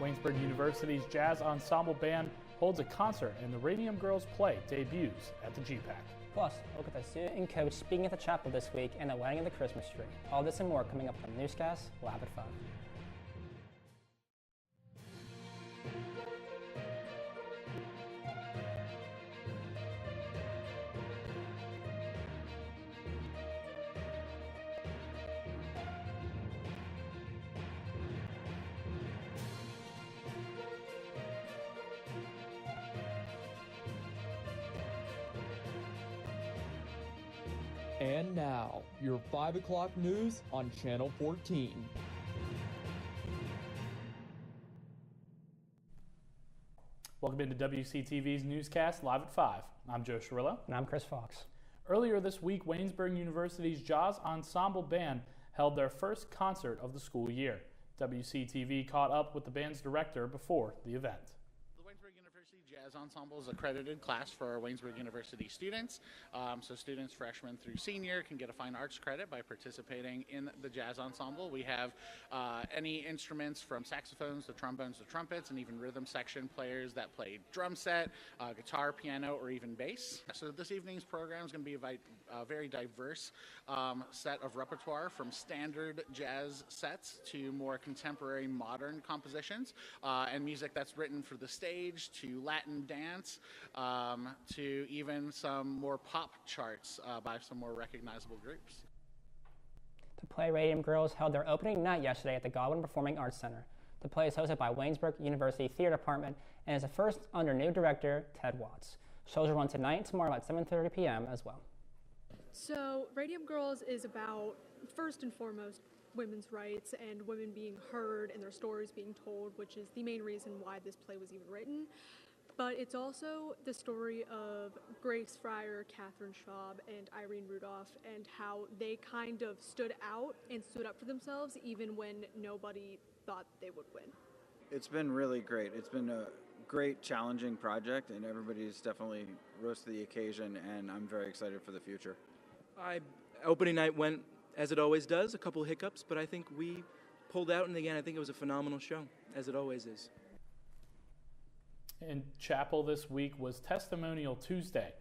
Waynesburg University's Jazz Ensemble Band holds a concert and the Radium Girls play debuts at the GPAC. Plus, look at the student and coach speaking at the chapel this week and the lighting of the Christmas tree. All this and more coming up on Newscast, live at 5. And now, your 5 o'clock news on Channel 14. Welcome into WCTV's Newscast, live at 5. I'm Joe Shirillo. And I'm Chris Fox. Earlier this week, Waynesburg University's Jazz Ensemble Band held their first concert of the school year. WCTV caught up with the band's director before the event. Jazz Ensemble is an accredited class for Waynesburg University students. So students freshman through senior can get a fine arts credit by participating in the Jazz Ensemble. We have any instruments from saxophones to trombones to trumpets, and even rhythm section players that play drum set, guitar, piano, or even bass. So this evening's program is going to be a very diverse set of repertoire, from standard jazz sets to more contemporary modern compositions, and music that's written for the stage, to Latin dance, to even some more pop charts by some more recognizable groups. The play Radium Girls held their opening night yesterday at the Godwin Performing Arts Center. The play is hosted by Waynesburg University Theater Department and is the first under new director Ted Watts. Shows will run tonight and tomorrow at 7:30 p.m. as well. So Radium Girls is about, first and foremost, women's rights and women being heard and their stories being told, which is the main reason why this play was even written. But it's also the story of Grace Fryer, Catherine Schaub, and Irene Rudolph, and how they kind of stood out and stood up for themselves even when nobody thought they would win. It's been really great. It's been a great, challenging project, and everybody's definitely rose to the occasion, and I'm very excited for the future. Opening night went as it always does, a couple of hiccups, but I think we pulled out, and again, I think it was a phenomenal show, as it always is. In chapel this week was Testimonial Tuesday.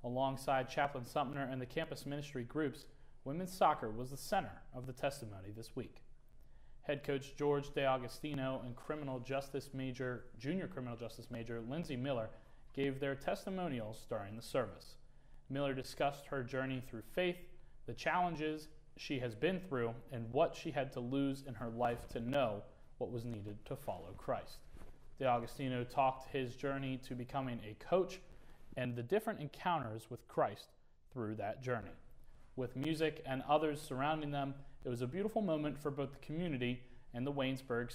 Alongside Chaplain Sumner and the campus ministry groups, women's soccer was the center of the testimony this week. Head coach George DeAugustino and junior criminal justice major Lindsay Miller gave their testimonials during the service. Miller discussed her journey through faith, the challenges she has been through, and what she had to lose in her life to know what was needed to follow Christ. DeAugustino talked his journey to becoming a coach and the different encounters with Christ through that journey. With music and others surrounding them, it was a beautiful moment for both the community and the Waynesburg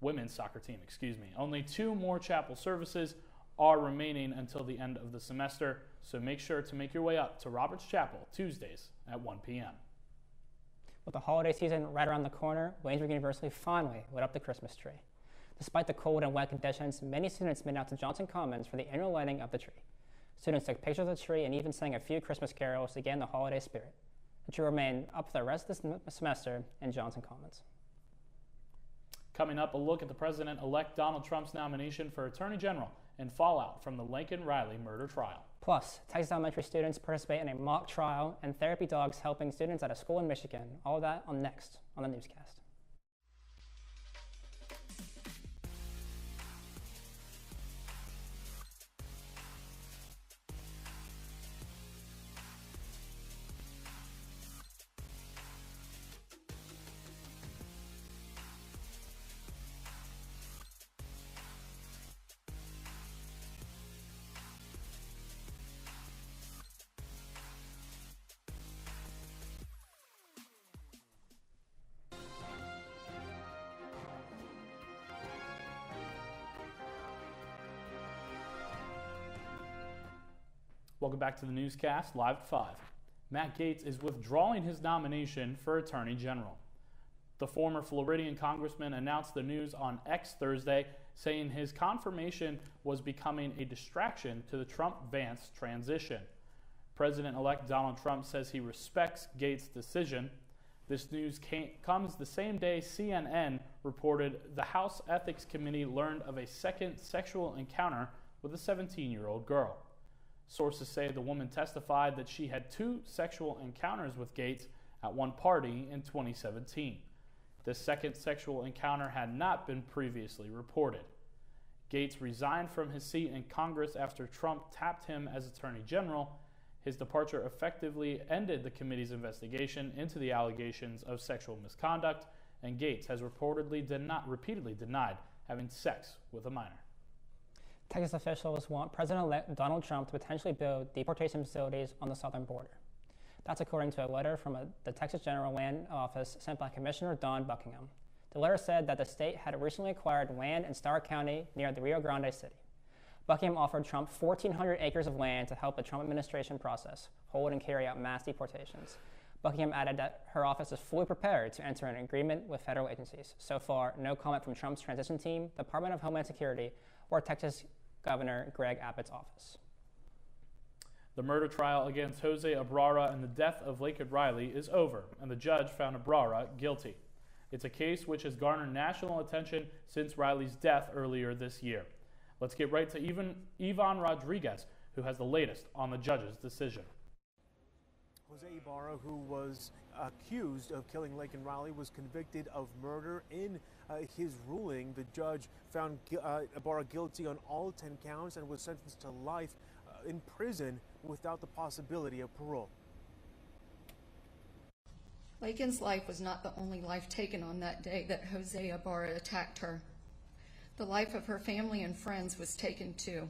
women's soccer team. Only 2 more chapel services are remaining until the end of the semester, so make sure to make your way up to Roberts Chapel Tuesdays at 1 p.m. With the holiday season right around the corner, Waynesburg University finally lit up the Christmas tree. Despite the cold and wet conditions, many students made out to Johnson Commons for the annual lighting of the tree. Students took pictures of the tree and even sang a few Christmas carols to get in the holiday spirit. The tree will remain up for the rest of the semester in Johnson Commons. Coming up, a look at the President-elect Donald Trump's nomination for Attorney General and fallout from the Lincoln Riley murder trial. Plus, Texas elementary students participate in a mock trial and therapy dogs helping students at a school in Michigan. All of that next on the Newscast. Welcome back to the Newscast, live at 5. Matt Gaetz is withdrawing his nomination for Attorney General. The former Floridian congressman announced the news on X Thursday, saying his confirmation was becoming a distraction to the Trump-Vance transition. President-elect Donald Trump says he respects Gaetz' decision. This news comes the same day CNN reported the House Ethics Committee learned of a second sexual encounter with a 17-year-old girl. Sources say the woman testified that she had 2 sexual encounters with Gates at one party in 2017. The second sexual encounter had not been previously reported. Gates resigned from his seat in Congress after Trump tapped him as Attorney General. His departure effectively ended the committee's investigation into the allegations of sexual misconduct, and Gates has repeatedly denied having sex with a minor. Texas officials want President-elect Donald Trump to potentially build deportation facilities on the southern border. That's according to a letter from the Texas General Land Office sent by Commissioner Don Buckingham. The letter said that the state had recently acquired land in Starr County near the Rio Grande City. Buckingham offered Trump 1,400 acres of land to help the Trump administration process, hold, and carry out mass deportations. Buckingham added that her office is fully prepared to enter an agreement with federal agencies. So far, no comment from Trump's transition team, Department of Homeland Security, or Texas Governor Greg Abbott's office. The murder trial against Jose Ibarra and the death of Laken Riley is over, and the judge found Ibarra guilty. It's a case which has garnered national attention since Riley's death earlier this year. Let's get right to Ivan Rodriguez, who has the latest on the judge's decision. Jose Ibarra, who was accused of killing Laken Riley, was convicted of murder. In his ruling, the judge found Ibarra guilty on all 10 counts and was sentenced to life in prison without the possibility of parole. Laken's life was not the only life taken on that day that Jose Ibarra attacked her. The life of her family and friends was taken too.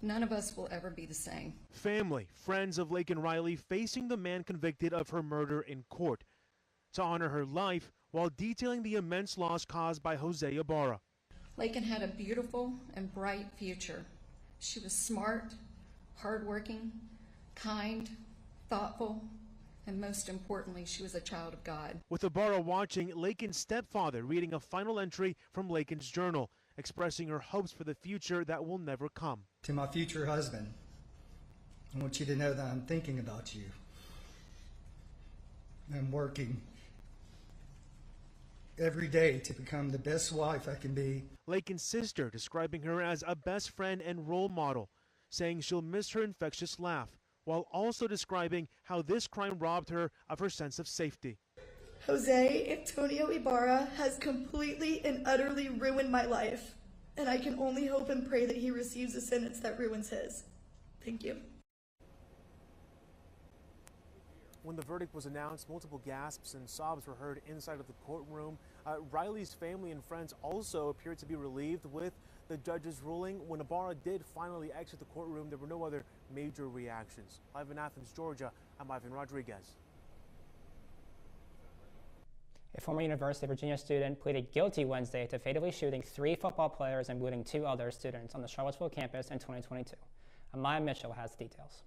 None of us will ever be the same. Family, friends of Laken Riley facing the man convicted of her murder in court to honor her life while detailing the immense loss caused by Jose Ibarra. Laken had a beautiful and bright future. She was smart, hardworking, kind, thoughtful, and most importantly, she was a child of God. With Ibarra watching, Laken's stepfather reading a final entry from Laken's journal, expressing her hopes for the future that will never come. To my future husband, I want you to know that I'm thinking about you. I'm working every day to become the best wife I can be. Laken's sister describing her as a best friend and role model, saying she'll miss her infectious laugh, while also describing how this crime robbed her of her sense of safety. Jose Antonio Ibarra has completely and utterly ruined my life, and I can only hope and pray that he receives a sentence that ruins his. Thank you. When the verdict was announced, multiple gasps and sobs were heard inside of the courtroom. Riley's family and friends also appeared to be relieved with the judge's ruling. When Ibarra did finally exit the courtroom, there were no other major reactions. Live in Athens, Georgia, I'm Ivan Rodriguez. A former University of Virginia student pleaded guilty Wednesday to fatally shooting 3 football players and wounding 2 other students on the Charlottesville campus in 2022. Amaya Mitchell has the details.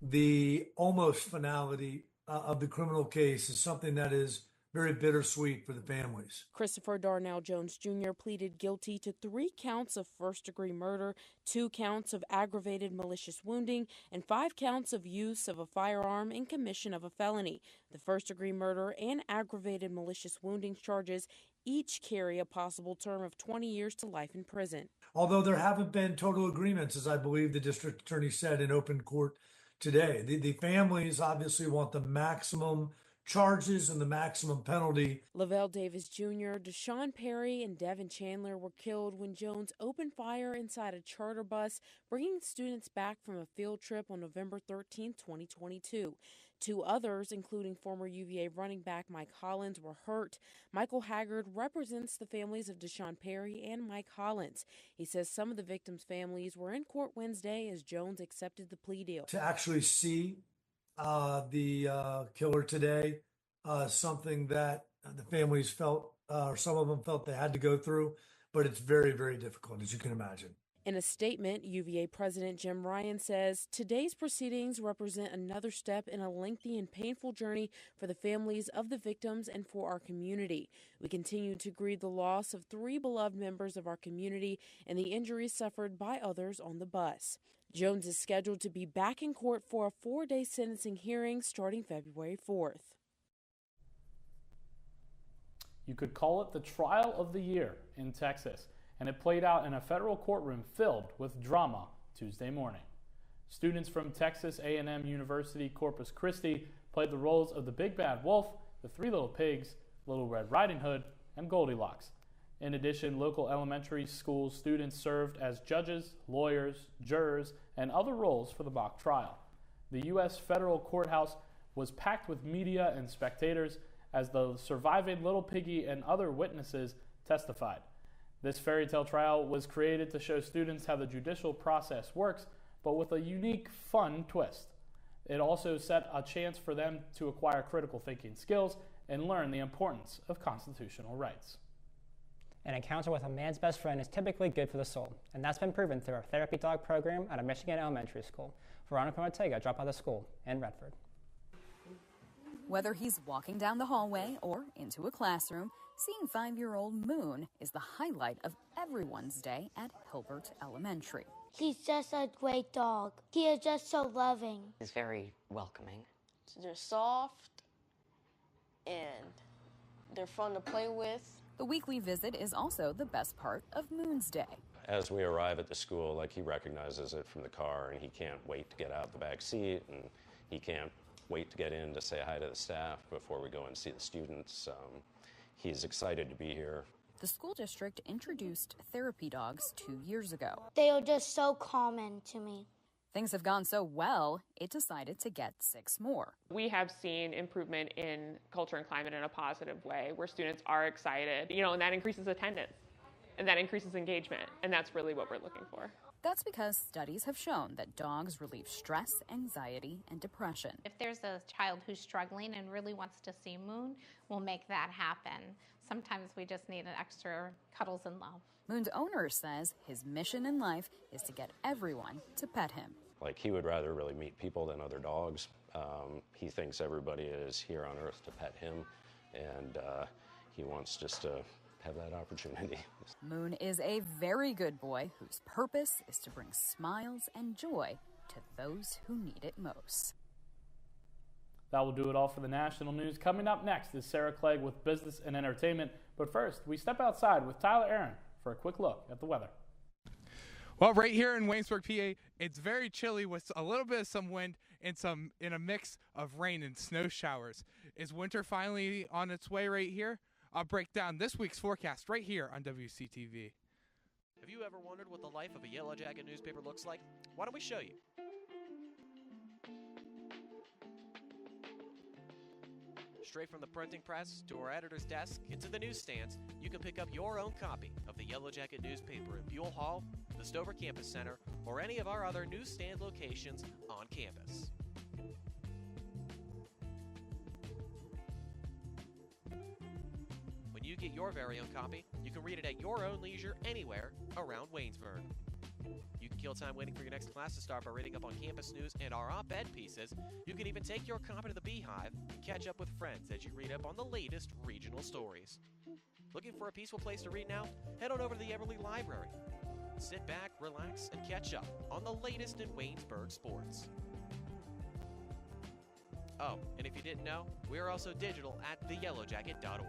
The almost finality of the criminal case is something that is very bittersweet for the families. Christopher Darnell Jones Jr. pleaded guilty to 3 counts of first-degree murder, 2 counts of aggravated malicious wounding, and 5 counts of use of a firearm in commission of a felony. The first-degree murder and aggravated malicious wounding charges each carry a possible term of 20 years to life in prison. Although there haven't been total agreements, as I believe the district attorney said in open court today, the families obviously want the maximum charges and the maximum penalty. Lavelle Davis Jr., Deshaun Perry, and Devin Chandler were killed when Jones opened fire inside a charter bus, bringing students back from a field trip on November 13, 2022. 2 others, including former UVA running back Mike Hollins, were hurt. Michael Haggard represents the families of Deshaun Perry and Mike Hollins. He says some of the victims' families were in court Wednesday as Jones accepted the plea deal. To actually see the killer today, something that the families felt, or some of them felt they had to go through, but it's very, very difficult, as you can imagine. In a statement, UVA President Jim Ryan says today's proceedings represent another step in a lengthy and painful journey for the families of the victims and for our community. We continue to grieve the loss of 3 beloved members of our community and the injuries suffered by others on the bus. Jones is scheduled to be back in court for a 4-day sentencing hearing starting February 4th. You could call it the trial of the year in Texas, and it played out in a federal courtroom filled with drama Tuesday morning. Students from Texas A&M University Corpus Christi played the roles of the Big Bad Wolf, the Three Little Pigs, Little Red Riding Hood, and Goldilocks. In addition, local elementary school students served as judges, lawyers, jurors, and other roles for the mock trial. The U.S. federal courthouse was packed with media and spectators as the surviving little piggy and other witnesses testified. This fairy tale trial was created to show students how the judicial process works, but with a unique, fun twist. It also set a chance for them to acquire critical thinking skills and learn the importance of constitutional rights. An encounter with a man's best friend is typically good for the soul, and that's been proven through our therapy dog program at a Michigan elementary school. Veronica Ortega dropped by the school in Redford. Whether he's walking down the hallway or into a classroom, seeing 5-year-old Moon is the highlight of everyone's day at Hilbert Elementary. He's just a great dog. He is just so loving. He's very welcoming. They're soft and they're fun to play with. The weekly visit is also the best part of Moon's day. As we arrive at the school, he recognizes it from the car, and he can't wait to get out the back seat, and he can't wait to get in to say hi to the staff before we go and see the students. He's excited to be here. The school district introduced therapy dogs 2 years ago. They are just so common to me. Things have gone so well, it decided to get 6 more. We have seen improvement in culture and climate in a positive way, where students are excited, and that increases attendance, and that increases engagement, and that's really what we're looking for. That's because studies have shown that dogs relieve stress, anxiety, and depression. If there's a child who's struggling and really wants to see Moon, we'll make that happen. Sometimes we just need an extra cuddles and love. Moon's owner says his mission in life is to get everyone to pet him. He would rather really meet people than other dogs. He thinks everybody is here on earth to pet him, and he wants just to have that opportunity. Moon is a very good boy whose purpose is to bring smiles and joy to those who need it most. That will do it all for the national news. Coming up next is Sarah Clegg with business and entertainment. But first, we step outside with Tyler Aaron for a quick look at the weather. Well, right here in Waynesburg, PA, it's very chilly with a little bit of some wind and in a mix of rain and snow showers. Is winter finally on its way right here? I'll break down this week's forecast right here on WCTV. Have you ever wondered what the life of a Yellow Jacket newspaper looks like? Why don't we show you? Straight from the printing press to our editor's desk into the newsstands, you can pick up your own copy of the Yellow Jacket newspaper in Buell Hall, the Stover Campus Center, or any of our other newsstand locations on campus. When you get your very own copy, you can read it at your own leisure anywhere around Waynesburg. You can kill time waiting for your next class to start by reading up on campus news and our op-ed pieces. You can even take your copy to the Beehive and catch up with friends as you read up on the latest regional stories. Looking for a peaceful place to read now? Head on over to the Everly Library. Sit back, relax, and catch up on the latest in Waynesburg sports. Oh, and if you didn't know, we are also digital at theyellowjacket.org.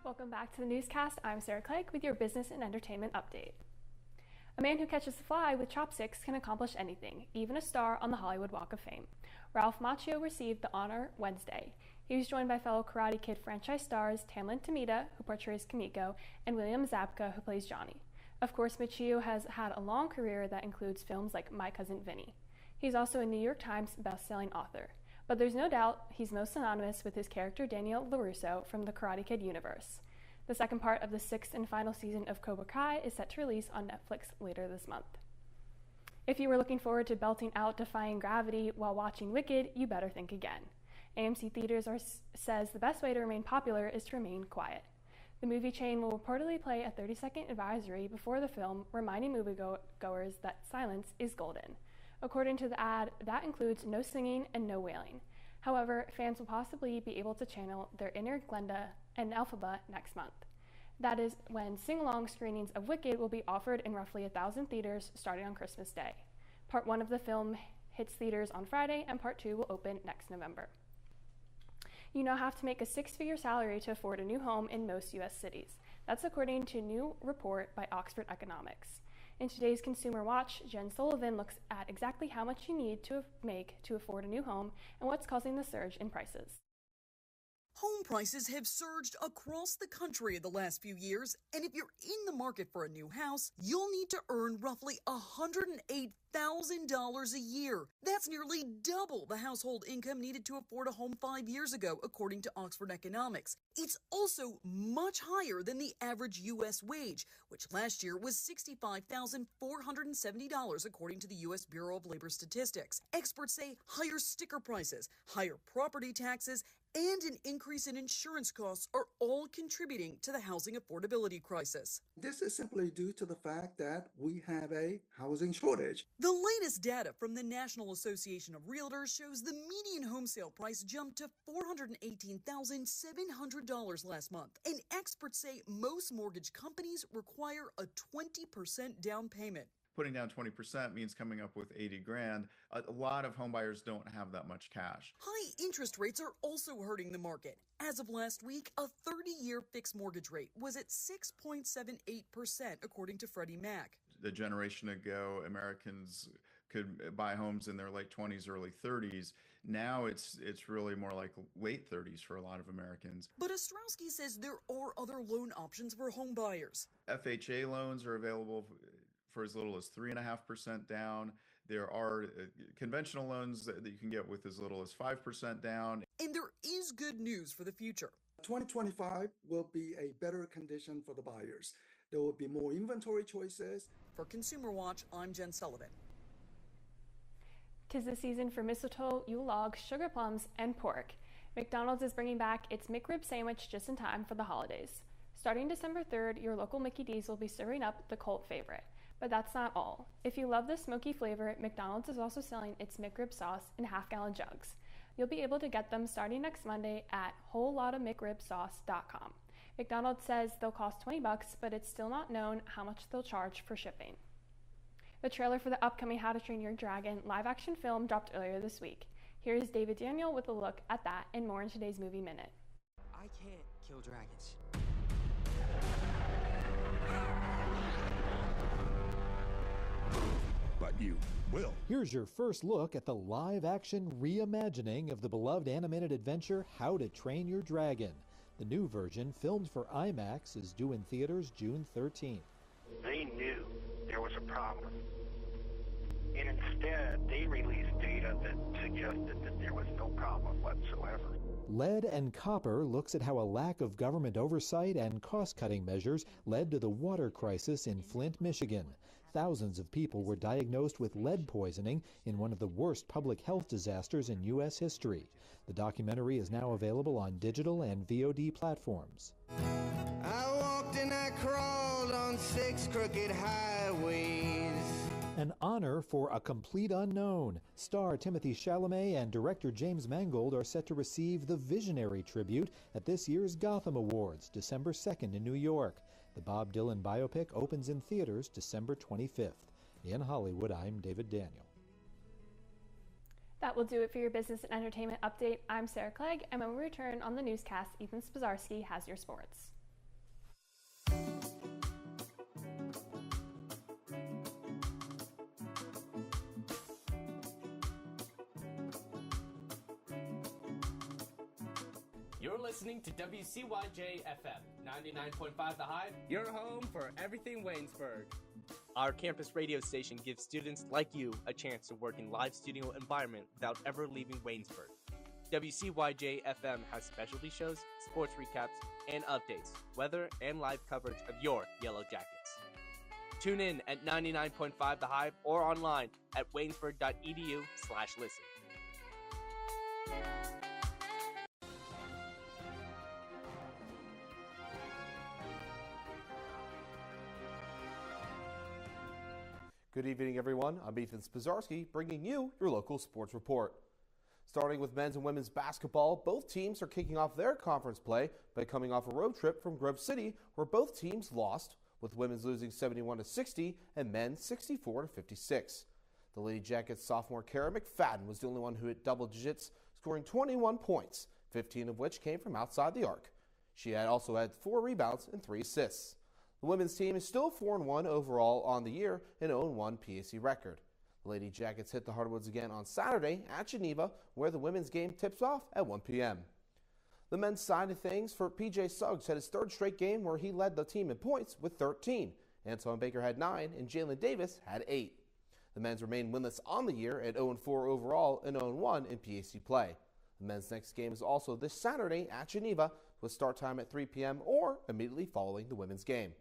Welcome back to the newscast. I'm Sarah Clegg with your business and entertainment update. A man who catches a fly with chopsticks can accomplish anything, even a star on the Hollywood Walk of Fame. Ralph Macchio received the honor Wednesday. He was joined by fellow Karate Kid franchise stars Tamlin Tomita, who portrays Kimiko, and William Zabka, who plays Johnny. Of course, Macchio has had a long career that includes films like My Cousin Vinny. He's also a New York Times best-selling author. But there's no doubt he's most synonymous with his character Daniel LaRusso from the Karate Kid universe. The second part of the 6th and final season of Cobra Kai is set to release on Netflix later this month. If you were looking forward to belting out Defying Gravity while watching Wicked, you better think again. AMC Theaters says the best way to remain popular is to remain quiet. The movie chain will reportedly play a 30-second advisory before the film, reminding moviegoers that silence is golden. According to the ad, that includes no singing and no wailing. However, fans will possibly be able to channel their inner Glenda and Elphaba next month. That is when sing-along screenings of Wicked will be offered in roughly 1,000 theaters starting on Christmas Day. Part 1 of the film hits theaters on Friday, and Part 2 will open next November. You now have to make a 6-figure salary to afford a new home in most U.S. cities. That's according to a new report by Oxford Economics. In today's Consumer Watch, Jen Sullivan looks at exactly how much you need to make to afford a new home and what's causing the surge in prices. Home prices have surged across the country in the last few years, and if you're in the market for a new house, you'll need to earn roughly $108,000 a year. That's nearly double the household income needed to afford a home 5 years ago, according to Oxford Economics. It's also much higher than the average U.S. wage, which last year was $65,470, according to the U.S. Bureau of Labor Statistics. Experts say higher sticker prices, higher property taxes, and an increase in insurance costs are all contributing to the housing affordability crisis. This is simply due to the fact that we have a housing shortage. The latest data from the National Association of Realtors shows the median home sale price jumped to $418,700 last month, and experts say most mortgage companies require a 20% down payment. Putting down 20% means coming up with 80 grand. A lot of homebuyers don't have that much cash. High interest rates are also hurting the market. As of last week, a 30-year fixed mortgage rate was at 6.78%, according to Freddie Mac. A generation ago, Americans could buy homes in their late 20s, early 30s. Now it's really more like late 30s for a lot of Americans. But Ostrowski says there are other loan options for home buyers. FHA loans are available for as little as 3.5% down. There are conventional loans that you can get with as little as 5% down. And there is good news for the future. 2025 will be a better condition for the buyers. There will be more inventory choices. For Consumer Watch, I'm Jen Sullivan. 'Tis the season for mistletoe, Yule log, sugar plums, and pork. McDonald's is bringing back its McRib sandwich just in time for the holidays. Starting December 3rd, your local Mickey D's will be serving up the cult favorite. But that's not all. If you love the smoky flavor, McDonald's is also selling its McRib sauce in half-gallon jugs. You'll be able to get them starting next Monday at wholelotofmcribsauce.com. McDonald's says they'll cost $20, but it's still not known how much they'll charge for shipping. The trailer for the upcoming How to Train Your Dragon live-action film dropped earlier this week. Here's David Daniel with a look at that and more in today's Movie Minute. I can't kill dragons. But you will. Here's your first look at the live-action reimagining of the beloved animated adventure How to Train Your Dragon. The new version, filmed for IMAX, is due in theaters June 13th. They knew there was a problem. And instead, they released data that suggested that there was no problem whatsoever. Lead and Copper looks at how a lack of government oversight and cost-cutting measures led to the water crisis in Flint, Michigan. Thousands of people were diagnosed with lead poisoning in one of the worst public health disasters in U.S. history. The documentary is now available on digital and VOD platforms. I walked and I crawled on 6 crooked highways. An honor for A Complete Unknown. Star Timothy Chalamet and director James Mangold are set to receive the Visionary Tribute at this year's Gotham Awards, December 2nd in New York. The Bob Dylan biopic opens in theaters December 25th. In Hollywood, I'm David Daniel. That will do it for your business and entertainment update. I'm Sarah Clegg, and when we return on the newscast, Ethan Spazarski has your sports. You're listening to WCYJ FM, 99.5 The Hive, your home for everything Waynesburg. Our campus radio station gives students like you a chance to work in live studio environment without ever leaving Waynesburg. WCYJ FM has specialty shows, sports recaps, and updates, weather, and live coverage of your Yellow Jackets. Tune in at 99.5 The Hive or online at waynesburg.edu/listen. Good evening, everyone. I'm Ethan Spazarski, bringing you your local sports report. Starting with men's and women's basketball, both teams are kicking off their conference play by coming off a road trip from Grove City, where both teams lost, with women's losing 71-60 and men's 64-56. The Lady Jackets sophomore Kara McFadden was the only one who hit double digits, scoring 21 points, 15 of which came from outside the arc. She also had 4 rebounds and 3 assists. The women's team is still 4-1 overall on the year and 0-1 PAC record. The Lady Jackets hit the hardwoods again on Saturday at Geneva, where the women's game tips off at 1 p.m. The men's side of things for PJ Suggs had his 3rd straight game where he led the team in points with 13. Antoine Baker had 9 and Jalen Davis had 8. The men's remain winless on the year at 0-4 overall and 0-1 in PAC play. The men's next game is also this Saturday at Geneva with start time at 3 p.m. or immediately following the women's game.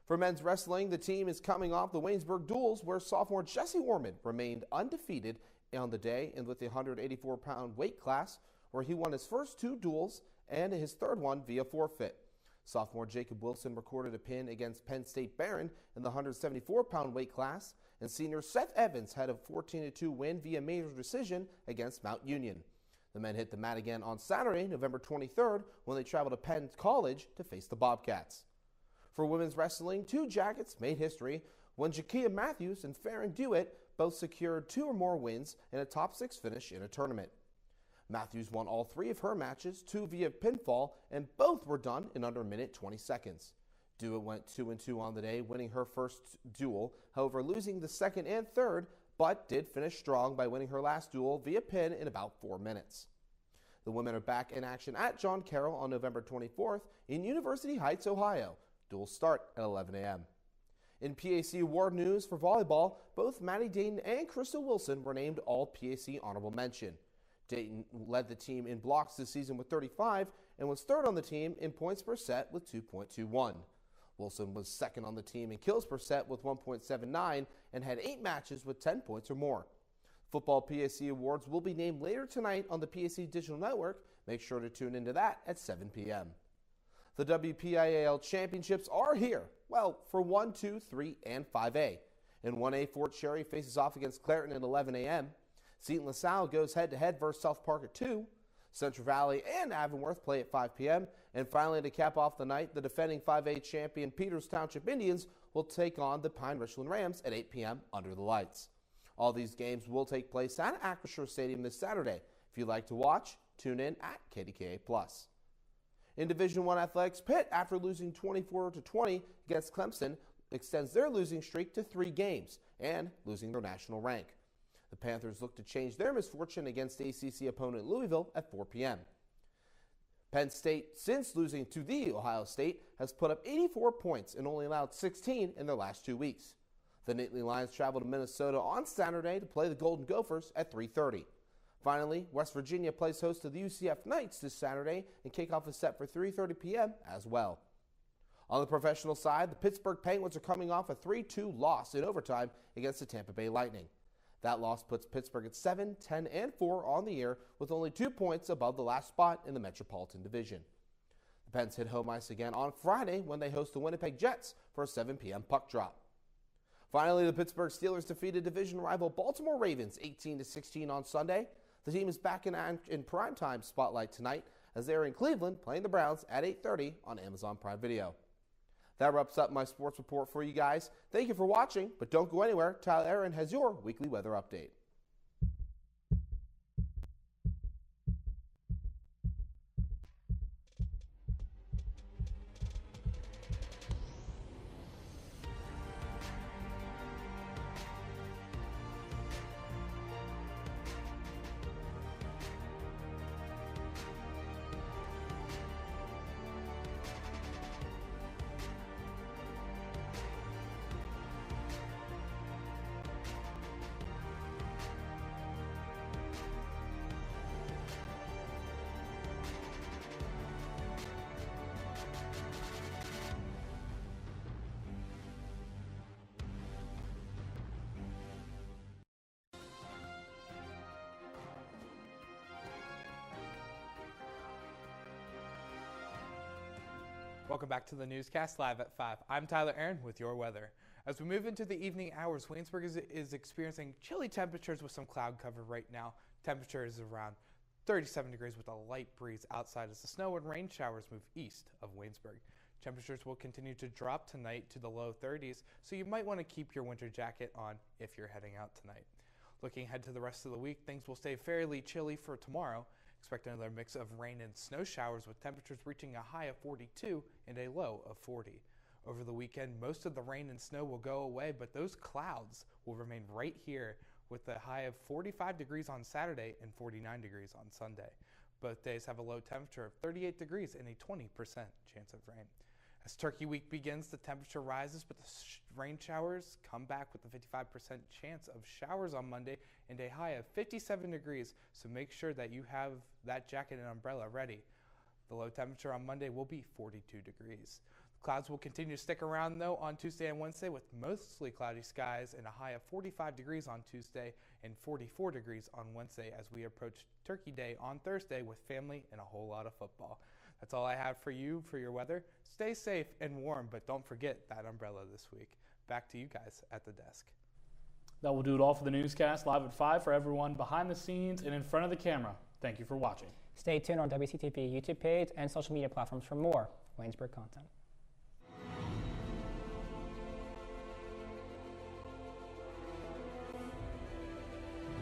For men's wrestling, the team is coming off the Waynesburg duels where sophomore Jesse Orman remained undefeated on the day and with the 184-pound weight class, where he won his first 2 duels and his 3rd one via forfeit. Sophomore Jacob Wilson recorded a pin against Penn State Barron in the 174-pound weight class, and senior Seth Evans had a 14-2 win via major decision against Mount Union. The men hit the mat again on Saturday, November 23rd, when they traveled to Penn College to face the Bobcats. For women's wrestling, 2 Jackets made history when Jakia Matthews and Farron Dewitt both secured 2 or more wins in a top 6 finish in a tournament. Matthews won all 3 of her matches, 2 via pinfall, and both were done in under a minute 20 seconds. Dewitt went 2-2 on the day, winning her first duel, however losing the 2nd and 3rd, but did finish strong by winning her last duel via pin in about 4 minutes. The women are back in action at John Carroll on November 24th in University Heights, Ohio. Duels start at 11 a.m. In PAC award news for volleyball, both Maddie Dayton and Crystal Wilson were named all PAC honorable mention. Dayton led the team in blocks this season with 35 and was 3rd on the team in points per set with 2.21. Wilson was 2nd on the team in kills per set with 1.79 and had 8 matches with 10 points or more. Football PAC awards will be named later tonight on the PAC Digital Network. Make sure to tune into that at 7 p.m. The WPIAL championships are here, well, for 1, 2, 3, and 5A. In 1A, Fort Cherry faces off against Clareton at 11 a.m. St. LaSalle goes head-to-head versus South Park at 2. Central Valley and Avonworth play at 5 p.m. And finally, to cap off the night, the defending 5A champion Peters Township Indians will take on the Pine Richland Rams at 8 p.m. under the lights. All these games will take place at Acrisure Stadium this Saturday. If you'd like to watch, tune in at KDKA+. In Division I athletics, Pitt, after losing 24-20 against Clemson, extends their losing streak to 3 games and losing their national rank. The Panthers look to change their misfortune against ACC opponent Louisville at 4 p.m. Penn State, since losing to the Ohio State, has put up 84 points and only allowed 16 in their last 2 weeks. The Nittany Lions travel to Minnesota on Saturday to play the Golden Gophers at 3:30. Finally, West Virginia plays host to the UCF Knights this Saturday, and kickoff is set for 3:30 p.m. as well. On the professional side, the Pittsburgh Penguins are coming off a 3-2 loss in overtime against the Tampa Bay Lightning. That loss puts Pittsburgh at 7, 10, and 4 on the year, with only 2 points above the last spot in the Metropolitan Division. The Pens hit home ice again on Friday when they host the Winnipeg Jets for a 7 p.m. puck drop. Finally, the Pittsburgh Steelers defeated division rival Baltimore Ravens 18-16 on Sunday. The team is back in primetime spotlight tonight as they are in Cleveland playing the Browns at 8:30 on Amazon Prime Video. That wraps up my sports report for you guys. Thank you for watching, but don't go anywhere. Tyler Aaron has your weekly weather update. Welcome back to the newscast live at 5. I'm Tyler Aaron with your weather. As we move into the evening hours, Waynesburg is experiencing chilly temperatures with some cloud cover right now. Temperature is around 37 degrees with a light breeze outside as the snow and rain showers move east of Waynesburg. Temperatures will continue to drop tonight to the low 30s, so you might want to keep your winter jacket on if you're heading out tonight. Looking ahead to the rest of the week, things will stay fairly chilly for tomorrow. Expect another mix of rain and snow showers with temperatures reaching a high of 42 and a low of 40. Over the weekend, most of the rain and snow will go away, but those clouds will remain right here with a high of 45 degrees on Saturday and 49 degrees on Sunday. Both days have a low temperature of 38 degrees and a 20% chance of rain. As Turkey Week begins, the temperature rises, but the rain showers come back with a 55% chance of showers on Monday and a high of 57 degrees, so make sure that you have that jacket and umbrella ready. The low temperature on Monday will be 42 degrees. Clouds will continue to stick around, though, on Tuesday and Wednesday with mostly cloudy skies and a high of 45 degrees on Tuesday and 44 degrees on Wednesday as we approach Turkey Day on Thursday with family and a whole lot of football. That's all I have for you for your weather. Stay safe and warm, but don't forget that umbrella this week. Back to you guys at the desk. That will do it all for the newscast live at 5 for everyone behind the scenes and in front of the camera. Thank you for watching. Stay tuned on WCTV YouTube page and social media platforms for more Waynesburg content.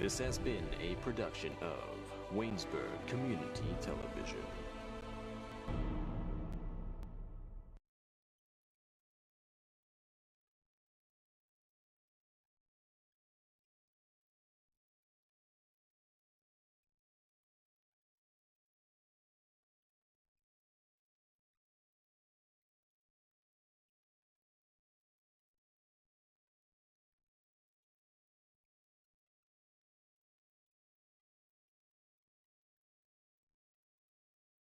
This has been a production of Waynesburg Community Television.